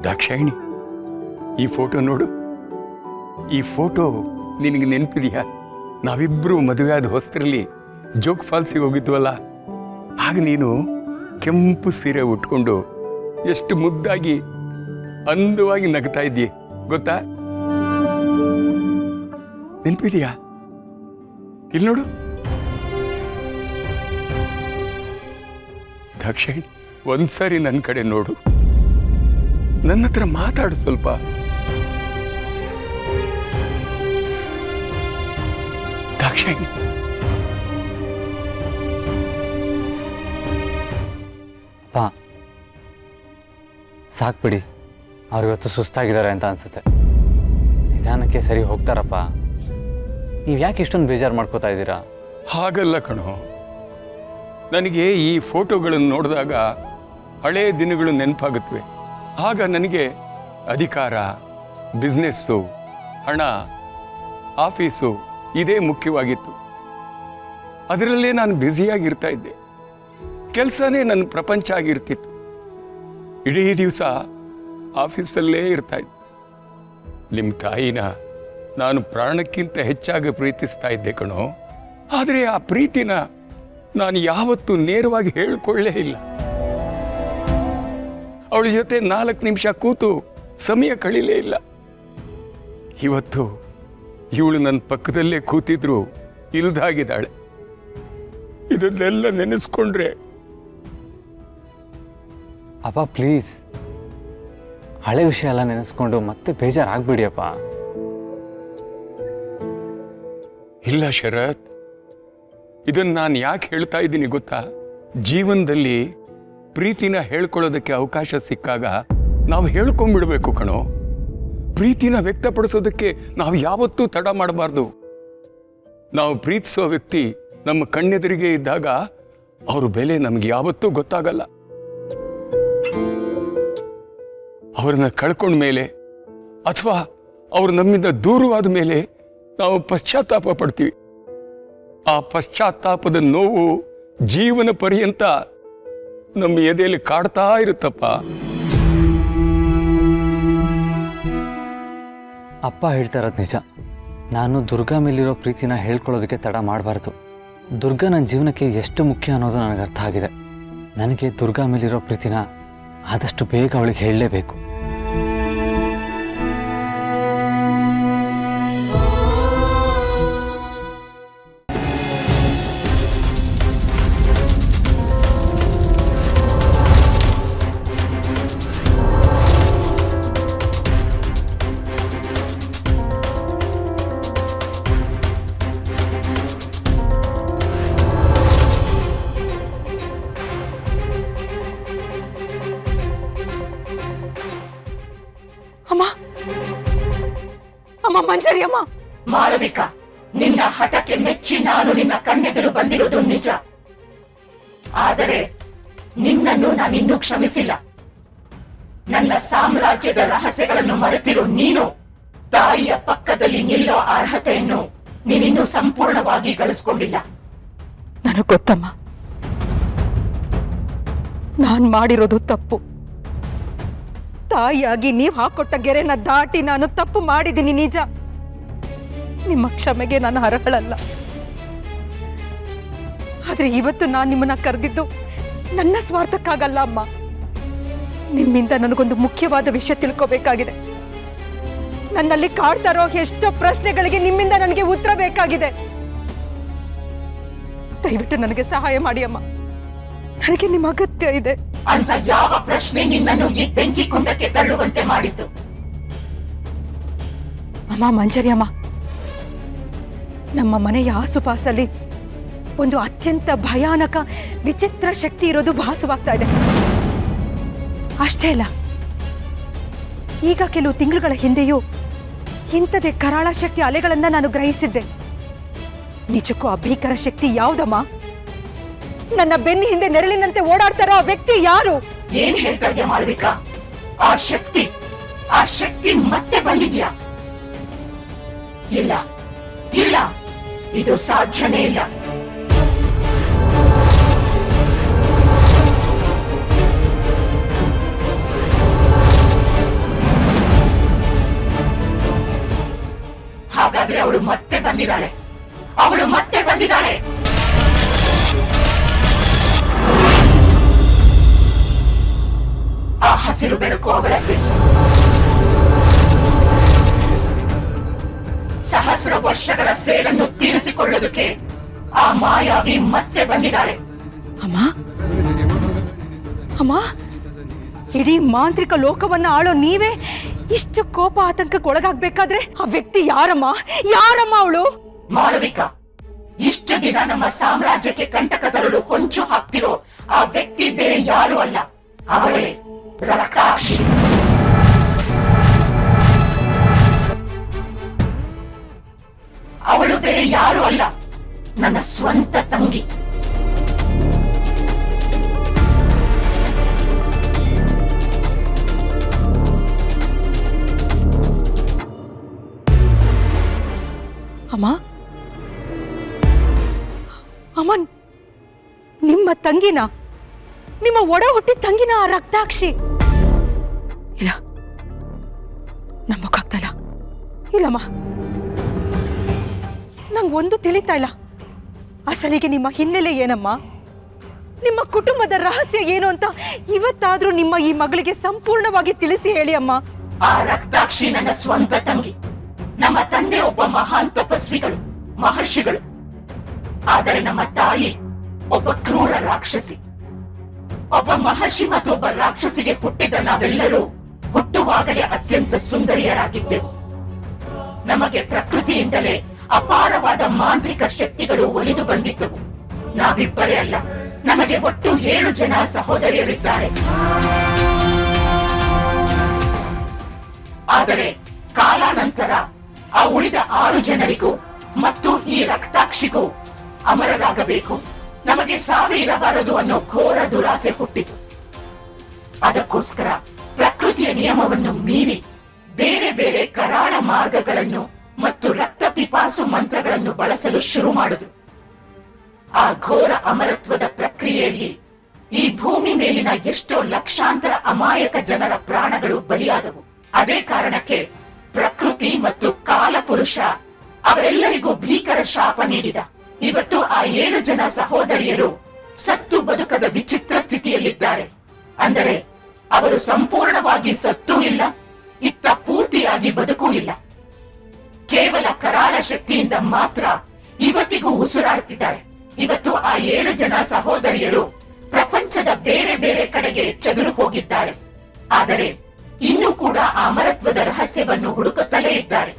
ದಾಕ್ಷಾಯಿಣಿ, ಈ ಫೋಟೋ ನೋಡು. ಈ ಫೋಟೋ ನಿನಗೆ ನೆನಪಿದೆಯಾ? ನಾವಿಬ್ಬರು ಮದುವೆ ಆದ ಹೊಸರಲ್ಲಿ ಜೋಗ್ ಫಾಲ್ಸಿಗೆ ಹೋಗಿದ್ವಲ್ಲ, ಆಗ ನೀನು ಕೆಂಪು ಸೀರೆ ಉಟ್ಕೊಂಡು ಎಷ್ಟು ಮುದ್ದಾಗಿ ಅಂದವಾಗಿ ನಗ್ತಾ ಇದ್ದೀಯ ಗೊತ್ತಾ? ನೆನಪಿದೆಯಾ? ಇಲ್ಲಿ ನೋಡು. ದಾಕ್ಷಾಯಿಣಿ, ಒಂದ್ಸರಿ ನನ್ನ ಕಡೆ ನೋಡು, ನನ್ನ ಹತ್ರ ಮಾತಾಡು ಸ್ವಲ್ಪ. ದಾಕ್ಷಾಯಿಣಿ, ಅಪ್ಪ ಸಾಕ್ಬಿಡಿ, ಅವ್ರು ಇವತ್ತು ಸುಸ್ತಾಗಿದ್ದಾರೆ ಅಂತ ಅನ್ಸುತ್ತೆ. ನಿಧಾನಕ್ಕೆ ಸರಿ ಹೋಗ್ತಾರಪ್ಪ. ನೀವು ಯಾಕೆ ಇಷ್ಟೊಂದು ಬೇಜಾರು ಮಾಡ್ಕೋತಾ ಇದ್ದೀರಾ? ಹಾಗಲ್ಲ ಕಣೋ, ನನಗೆ ಈ ಫೋಟೋಗಳನ್ನು ನೋಡಿದಾಗ ಹಳೆಯ ದಿನಗಳು ನೆನಪಾಗುತ್ತವೆ. ಆಗ ನನಗೆ ಅಧಿಕಾರ, ಬಿಸ್ನೆಸ್ಸು, ಹಣ, ಆಫೀಸು ಇದೇ ಮುಖ್ಯವಾಗಿತ್ತು. ಅದರಲ್ಲೇ ನಾನು ಬ್ಯುಸಿಯಾಗಿರ್ತಾ ಇದ್ದೆ. ಕೆಲಸನೇ ನನ್ನ ಪ್ರಪಂಚ ಆಗಿರ್ತಿತ್ತು. ಇಡೀ ದಿವಸ ಆಫೀಸಲ್ಲೇ ಇರ್ತಾ ಇದ್ದೆ. ನಿಮ್ಮ ತಾಯಿನ ನಾನು ಪ್ರಾಣಕ್ಕಿಂತ ಹೆಚ್ಚಾಗಿ ಪ್ರೀತಿಸ್ತಾ ಇದ್ದೆ ಕಣೋ. ಆದರೆ ಆ ಪ್ರೀತಿನ ನಾನು ಯಾವತ್ತೂ ನೇರವಾಗಿ ಹೇಳ್ಕೊಳ್ಳೇ ಇಲ್ಲ. ಅವಳ ಜೊತೆ 4 ನಿಮಿಷ ಕೂತು ಸಮಯ ಕಳೀಲೇ ಇಲ್ಲ. ಇವತ್ತು ಇವಳು ನನ್ನ ಪಕ್ಕದಲ್ಲೇ ಕೂತಿದ್ರು ಇಲ್ದಾಗಿದ್ದಾಳೆ. ಇದನ್ನೆಲ್ಲ ನೆನೆಸ್ಕೊಂಡ್ರೆ ಅಪ್ಪ ಪ್ಲೀಸ್, ಹಳೆ ವಿಷಯ ಎಲ್ಲ ನೆನೆಸ್ಕೊಂಡು ಮತ್ತೆ ಬೇಜಾರಾಗ್ಬಿಡಿ ಅಪ್ಪ. ಇಲ್ಲ ಶರತ್, ಇದನ್ನು ನಾನು ಯಾಕೆ ಹೇಳ್ತಾ ಇದ್ದೀನಿ ಗೊತ್ತಾ? ಜೀವನದಲ್ಲಿ ಪ್ರೀತಿನ ಹೇಳ್ಕೊಳ್ಳೋದಕ್ಕೆ ಅವಕಾಶ ಸಿಕ್ಕಾಗ ನಾವು ಹೇಳ್ಕೊಂಡ್ಬಿಡ್ಬೇಕು ಕಣೋ. ಪ್ರೀತಿನ ವ್ಯಕ್ತಪಡಿಸೋದಕ್ಕೆ ನಾವು ಯಾವತ್ತೂ ತಡ ಮಾಡಬಾರ್ದು. ನಾವು ಪ್ರೀತಿಸೋ ವ್ಯಕ್ತಿ ನಮ್ಮ ಕಣ್ಣೆದುರಿಗೆ ಇದ್ದಾಗ ಅವ್ರ ಬೆಲೆ ನಮ್ಗೆ ಯಾವತ್ತೂ ಗೊತ್ತಾಗಲ್ಲ. ಅವ್ರನ್ನ ಕಳ್ಕೊಂಡ ಮೇಲೆ ಅಥವಾ ಅವ್ರು ನಮ್ಮಿಂದ ದೂರವಾದ ಮೇಲೆ ನಾವು ಪಶ್ಚಾತ್ತಾಪ ಪಡ್ತೀವಿ. ಆ ಪಶ್ಚಾತ್ತಾಪದ ನೋವು ಜೀವನ ಪರ್ಯಂತ ನಮ್ಮ ಎದೆಯಲ್ಲಿ ಕಾಡ್ತಾ ಇರುತ್ತಪ್ಪ. ಅಪ್ಪ ಹೇಳ್ತಾ ಇರೋದು ನಿಜ. ನಾನು ದುರ್ಗಾ ಮೇಲಿರೋ ಪ್ರೀತಿನ ಹೇಳ್ಕೊಳ್ಳೋದಕ್ಕೆ ತಡ ಮಾಡಬಾರ್ದು. ದುರ್ಗಾ ನನ್ನ ಜೀವನಕ್ಕೆ ಎಷ್ಟು ಮುಖ್ಯ ಅನ್ನೋದು ನನಗೆ ಅರ್ಥ ಆಗಿದೆ. ನನಗೆ ದುರ್ಗಾ ಮೇಲಿರೋ ಪ್ರೀತಿನ ಆದಷ್ಟು ಬೇಗ ಅವಳಿಗೆ ಹೇಳಲೇಬೇಕು. ಅಮ್ಮ, ಅಮ್ಮ ಮಂಜರಿ ಅಮ್ಮ. ಮಾಳವಿಕಾ, ನಿನ್ನ ಹಠಕ್ಕೆ ಮೆಚ್ಚಿ ನಾನು ನಿನ್ನ ಕಣ್ಣೆದುರು ಬಂದಿರುವುದು ನಿಜ. ಆದರೆ ನಿನ್ನನ್ನು ನಾನಿನ್ನೂ ಕ್ಷಮಿಸಿಲ್ಲ. ನನ್ನ ಸಾಮ್ರಾಜ್ಯದ ರಹಸ್ಯಗಳನ್ನು ಮರೆತಿರು ನೀನು ತಾಯಿಯ ಪಕ್ಕದಲ್ಲಿ ನಿಲ್ಲೋ ಅರ್ಹತೆಯನ್ನು ನೀನಿನ್ನೂ ಸಂಪೂರ್ಣವಾಗಿ ಗಳಿಸ್ಕೊಂಡಿಲ್ಲ. ನನಗೆ ಗೊತ್ತಮ್ಮ, ನಾನ್ ಮಾಡಿರೋದು ತಪ್ಪು. ತಾಯಿಯಾಗಿ ನೀವು ಹಾಕೊಟ್ಟ ಗೆರೆನ ದಾಟಿ ನಾನು ತಪ್ಪು ಮಾಡಿದ್ದೀನಿ ನಿಜ. ನಿಮ್ಮ ಕ್ಷಮೆಗೆ ನಾನು ಅರ್ಹಳಲ್ಲ. ಆದ್ರೆ ಇವತ್ತು ನಾನು ನಿಮ್ಮನ್ನ ಕರೆದಿದ್ದು ನನ್ನ ಸ್ವಾರ್ಥಕ್ಕಾಗಲ್ಲ ಅಮ್ಮ. ನಿಮ್ಮಿಂದ ನನಗೊಂದು ಮುಖ್ಯವಾದ ವಿಷಯ ತಿಳ್ಕೋಬೇಕಾಗಿದೆ. ನನ್ನಲ್ಲಿ ಕಾಡ್ತಾ ಇರೋ ಎಷ್ಟೋ ಪ್ರಶ್ನೆಗಳಿಗೆ ನಿಮ್ಮಿಂದ ನನಗೆ ಉತ್ತರ ಬೇಕಾಗಿದೆ. ದಯವಿಟ್ಟು ನನಗೆ ಸಹಾಯ ಮಾಡಿ ಅಮ್ಮ, ನನಗೆ ನಿಮ್ಮ ಅಗತ್ಯ ಇದೆ. ಅಂತ ಯಾವ ಪ್ರಶ್ನೆ ನಿನ್ನನ್ನು ಈ ಬೆಂಕಿ ಕುಂಡಕ್ಕೆ ತಳ್ಳುವಂತೆ ಮಾಡಿದ್ದು? ಅಮ್ಮ ಮಂಜರಿ ಅಮ್ಮ, ನಮ್ಮ ಮನೆಯ ಆಸುಪಾಸಲ್ಲಿ ಒಂದು ಅತ್ಯಂತ ಭಯಾನಕ ವಿಚಿತ್ರ ಶಕ್ತಿ ಇರೋದು ಭಾಸವಾಗ್ತಾ ಇದೆ. ಅಷ್ಟೇ ಅಲ್ಲ, ಈಗ ಕೆಲವು ತಿಂಗಳುಗಳ ಹಿಂದೆಯೂ ಇಂಥದೇ ಕರಾಳ ಶಕ್ತಿ ಅಲೆಗಳನ್ನ ನಾನು ಗ್ರಹಿಸಿದ್ದೆ. ನಿಜಕ್ಕೂ ಆ ಭೀಕರ ಶಕ್ತಿ ಯಾವುದಮ್ಮ? ನನ್ನ ಬೆನ್ನ ಹಿಂದೆ ನೆರಳಿನಂತೆ ಓಡಾಡ್ತಾರೋ ಆ ವ್ಯಕ್ತಿ ಯಾರು? ಏನ್ ಹೇಳ್ತಾ ಇದೆಯಾ ಮಾಳವಿಕಾ? ಆ ಶಕ್ತಿ ಮತ್ತೆ ಬಂದಿದ್ಯಾ? ಇಲ್ಲ ಇಲ್ಲ, ಇದು ಸಾಧ್ಯನೇ ಇಲ್ಲ. ಬಂದಿದ್ದಾಳೆ, ಅವಳು ಮತ್ತೆ ಬಂದಿದ್ದಾಳೆ. ಆ ಹಸಿರು ಬೆಳಕು ಅವಳಲ್ಲಿ. ಸಹಸ್ರ ವರ್ಷಗಳ ಸೇಡನ್ನು ತೀರಿಸಿಕೊಳ್ಳೋದಕ್ಕೆ ಆ ಮಾಯಾವಿ ಮತ್ತೆ ಬಂದಿದ್ದಾಳೆ. ಅಮ್ಮ ಅಮ್ಮ, ಇಡೀ ಮಾಂತ್ರಿಕ ಲೋಕವನ್ನ ಆಳೋ ನೀವೇ ಇಷ್ಟು ಕೋಪ ಆತಂಕಕ್ಕೆ ಒಳಗಾಗ್ಬೇಕಾದ್ರೆ ಆ ವ್ಯಕ್ತಿ ಯಾರಮ್ಮ? ಯಾರಮ್ಮ ಅವಳು? ಮಾಳವಿಕಾ, ಇಷ್ಟು ದಿನ ನಮ್ಮ ಸಾಮ್ರಾಜ್ಯಕ್ಕೆ ಕಂಟಕ ತರಲು ಹೊಂಚು ಹಾಕ್ತಿರೋ ಆ ವ್ಯಕ್ತಿ ಬೇರೆ ಯಾರು ಅಲ್ಲ, ಅವಳೇ ರಕ್ತಾಕ್ಷಿ. ಅವಳು ಬೇರೆ ಯಾರು ಅಲ್ಲ, ನನ್ನ ಸ್ವಂತ ತಂಗಿ. ಅಮ್ಮ ಅಮ್ಮ, ನಿಮ್ಮ ತಂಗಿನ, ನಿಮ್ಮ ಒಡ ಹುಟ್ಟಿ ತಂಗಿನ ಆ ರಕ್ತಾಕ್ಷಿ? ಇಲ್ಲ, ನಂಬಕ್ಕಾಗ್ತಾ ಇಲ್ಲ. ಇಲ್ಲಮ್ಮ, ನಂಗೊಂದು ತಿಳಿತಾ ಇಲ್ಲ. ಅಸಲಿಗೆ ನಿಮ್ಮ ಹಿನ್ನೆಲೆ ಏನಮ್ಮ? ನಿಮ್ಮ ಕುಟುಂಬದ ರಹಸ್ಯ ಏನು ಅಂತ ಇವತ್ತಾದ್ರೂ ನಿಮ್ಮ ಈ ಮಗಳಿಗೆ ಸಂಪೂರ್ಣವಾಗಿ ತಿಳಿಸಿ ಹೇಳಿ ಅಮ್ಮ. ಆ ರಕ್ತಾಕ್ಷಿ ನನ್ನ ಸ್ವಂತ ತಂಗಿ. ನಮ್ಮ ತಂದೆ ಒಬ್ಬ ಮಹಾನ್ ತಪಸ್ವಿಗಳು, ಮಹರ್ಷಿಗಳು. ಆದರೆ ನಮ್ಮ ತಾಯಿ ಒಬ್ಬ ಕ್ರೂರ ರಾಕ್ಷಸಿ. ಒಬ್ಬ ಮಹರ್ಷಿ ಮತ್ತು ಒಬ್ಬ ರಾಕ್ಷಸಿಗೆ ಹುಟ್ಟಿದ ನಾವೆಲ್ಲರೂ ಹುಟ್ಟುವಾಗಲೇ ಅತ್ಯಂತ ಸುಂದರಿಯರಾಗಿದ್ದೆವು. ನಮಗೆ ಪ್ರಕೃತಿಯಿಂದಲೇ ಅಪಾರವಾದ ಮಾಂತ್ರಿಕ ಶಕ್ತಿಗಳು ಒಲಿದು ಬಂದಿದ್ದವು. ನಾವಿಬ್ಬರೇ ಅಲ್ಲ, ನಮಗೆ ಒಟ್ಟು 7 ಜನ ಸಹೋದರಿಯರಿದ್ದಾರೆ. ಆದರೆ ಕಾಲಾನಂತರ ಆ ಉಳಿದ 6 ಜನರಿಗೂ ಮತ್ತು ಈ ರಕ್ತಾಕ್ಷಿಗೂ ಅಮರರಾಗಬೇಕು, ನಮಗೆ ಸಾವಿರ ಇರಬಾರದು ಅನ್ನೋ ಘೋರ ದುರಾಸೆ ಹುಟ್ಟಿತು. ಅದಕ್ಕೋಸ್ಕರ ಪ್ರಕೃತಿಯ ನಿಯಮವನ್ನು ಮೀರಿ ಬೇರೆ ಬೇರೆ ಕರಾಳ ಮಾರ್ಗಗಳನ್ನು ಮತ್ತು ರಕ್ತ ಪಿಪಾಸು ಮಂತ್ರಗಳನ್ನು ಬಳಸಲು ಶುರು ಮಾಡಿದ್ರು. ಆ ಘೋರ ಅಮರತ್ವದ ಪ್ರಕ್ರಿಯೆಯಲ್ಲಿ ಈ ಭೂಮಿ ಮೇಲಿನ ಎಷ್ಟೋ ಲಕ್ಷಾಂತರ ಅಮಾಯಕ ಜನರ ಪ್ರಾಣಗಳು ಬಲಿಯಾದವು. ಅದೇ ಕಾರಣಕ್ಕೆ ಪ್ರಕೃತಿ ಮತ್ತು ಕಾಲಪುರುಷ ಅವರೆಲ್ಲರಿಗೂ ಭೀಕರ ಶಾಪ ನೀಡಿದ. ಇವತ್ತು ಆ 7 ಜನ ಸಹೋದರಿಯರು ಸತ್ತು ಬದುಕದ ವಿಚಿತ್ರ ಸ್ಥಿತಿಯಲ್ಲಿದ್ದಾರೆ. ಅಂದರೆ ಅವರು ಸಂಪೂರ್ಣವಾಗಿ ಸತ್ತೂ ಇಲ್ಲ, ಇತ್ತ ಪೂರ್ತಿಯಾಗಿ ಬದುಕೂ ಇಲ್ಲ. ಕೇವಲ ಕರಾಳ ಶಕ್ತಿಯಿಂದ ಮಾತ್ರ ಇವತ್ತಿಗೂ ಉಸಿರಾಡ್ತಿದ್ದಾರೆ. ಇವತ್ತು ಆ 7 ಜನ ಸಹೋದರಿಯರು ಪ್ರಪಂಚದ ಬೇರೆ ಬೇರೆ ಕಡೆಗೆ ಚದುರು ಹೋಗಿದ್ದಾರೆ. ಆದರೆ ಇನ್ನೂ ಕೂಡ ಆ ಅಮರತ್ವದ ರಹಸ್ಯವನ್ನು ಹುಡುಕುತ್ತಲೇ ಇದ್ದಾರೆ.